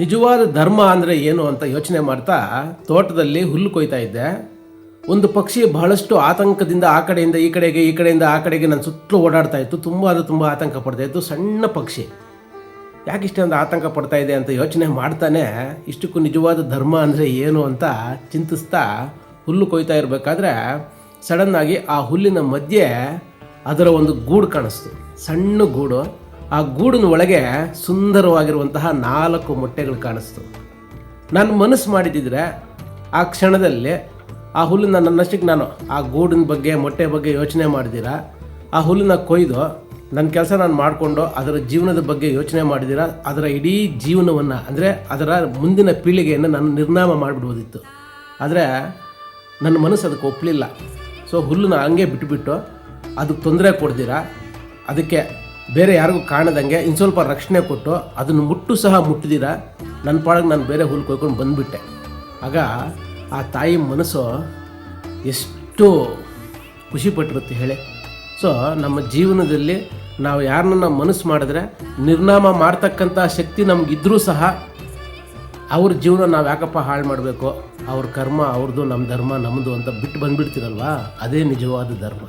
ನಿಜವಾದ ಧರ್ಮ ಅಂದರೆ ಏನು ಅಂತ ಯೋಚನೆ ಮಾಡ್ತಾ ತೋಟದಲ್ಲಿ ಹುಲ್ಲು ಕೊಯ್ತಾ ಇದ್ದೆ. ಒಂದು ಪಕ್ಷಿ ಬಹಳಷ್ಟು ಆತಂಕದಿಂದ ಆ ಕಡೆಯಿಂದ ಈ ಕಡೆಗೆ, ಈ ಕಡೆಯಿಂದ ಆ ಕಡೆಗೆ ನನ್ನ ಸುತ್ತಲೂ ಓಡಾಡ್ತಾ ಇತ್ತು. ತುಂಬ ಆತಂಕ ಪಡ್ತಾ ಇತ್ತು. ಸಣ್ಣ ಪಕ್ಷಿ ಯಾಕೆ ಇಷ್ಟೊಂದು ಆತಂಕ ಪಡ್ತಾ ಇದೆ ಅಂತ ಯೋಚನೆ ಮಾಡ್ತಾನೆ ಇಷ್ಟಕ್ಕೂ ನಿಜವಾದ ಧರ್ಮ ಅಂದರೆ ಏನು ಅಂತ ಚಿಂತಿಸ್ತಾ ಹುಲ್ಲು ಕೊಯ್ತಾ ಇರಬೇಕಾದ್ರೆ ಸಡನ್ನಾಗಿ ಆ ಹುಲ್ಲಿನ ಮಧ್ಯೆ ಅದರ ಒಂದು ಗೂಡು ಕಾಣಿಸ್ತು. ಸಣ್ಣ ಗೂಡು. ಆ ಗೂಡಿನ ಒಳಗೆ ಸುಂದರವಾಗಿರುವಂತಹ 4 ಮೊಟ್ಟೆಗಳು ಕಾಣಿಸ್ತು. ನಾನು ಮನಸ್ಸು ಮಾಡಿದ್ದಿದ್ರೆ ಆ ಕ್ಷಣದಲ್ಲಿ ಆ ಹುಲ್ಲನ್ನು ನನ್ನಷ್ಟಕ್ಕೆ ನಾನು ಆ ಗೂಡಿನ ಬಗ್ಗೆ ಮೊಟ್ಟೆ ಬಗ್ಗೆ ಯೋಚನೆ ಮಾಡಿದ್ದೀರಾ, ಆ ಹುಲ್ಲನ್ನ ಕೊಯ್ದು ನನ್ನ ಕೆಲಸ ನಾನು ಮಾಡಿಕೊಂಡು ಅದರ ಜೀವನದ ಬಗ್ಗೆ ಯೋಚನೆ ಮಾಡಿದ್ದೀರಾ, ಅದರ ಇಡೀ ಜೀವನವನ್ನು ಅಂದರೆ ಅದರ ಮುಂದಿನ ಪೀಳಿಗೆಯನ್ನು ನಾನು ನಿರ್ನಾಮ ಮಾಡಿಬಿಡ್ಬೋದಿತ್ತು. ಆದರೆ ನನ್ನ ಮನಸ್ಸು ಅದಕ್ಕೆ ಒಪ್ಪಲಿಲ್ಲ. ಸೊ ಹುಲ್ಲನ್ನ ಹಂಗೆ ಬಿಟ್ಟುಬಿಟ್ಟು ಅದಕ್ಕೆ ತೊಂದರೆ ಕೊಡ್ದಿರಾ, ಅದಕ್ಕೆ ಬೇರೆ ಯಾರಿಗೂ ಕಾಣದಂಗೆ ಇನ್ನು ಸ್ವಲ್ಪ ರಕ್ಷಣೆ ಕೊಟ್ಟು ಅದನ್ನು ಮುಟ್ಟಿದ್ದೀರಾ, ನನ್ನ ಪಾಡಿಗೆ ನಾನು ಬೇರೆ ಹುಲ್ಲು ಕೊಯ್ಕೊಂಡು ಬಂದುಬಿಟ್ಟೆ. ಆಗ ಆ ತಾಯಿ ಮನಸ್ಸು ಎಷ್ಟು ಖುಷಿಪಟ್ಟಿರುತ್ತೆ ಹೇಳಿ. ಸೊ ನಮ್ಮ ಜೀವನದಲ್ಲಿ ನಾವು ಯಾರನ್ನ ಮನಸ್ಸು ಮಾಡಿದ್ರೆ ನಿರ್ನಾಮ ಮಾಡ್ತಕ್ಕಂಥ ಶಕ್ತಿ ನಮಗಿದ್ರೂ ಸಹ ಅವ್ರ ಜೀವನ ನಾವು ಯಾಕಪ್ಪ ಹಾಳು ಮಾಡಬೇಕು, ಅವ್ರ ಕರ್ಮ ಅವ್ರದ್ದು, ನಮ್ಮ ಧರ್ಮ ನಮ್ಮದು ಅಂತ ಬಿಟ್ಟು ಬಂದುಬಿಡ್ತೀರಲ್ವಾ, ಅದೇ ನಿಜವಾದ ಧರ್ಮ.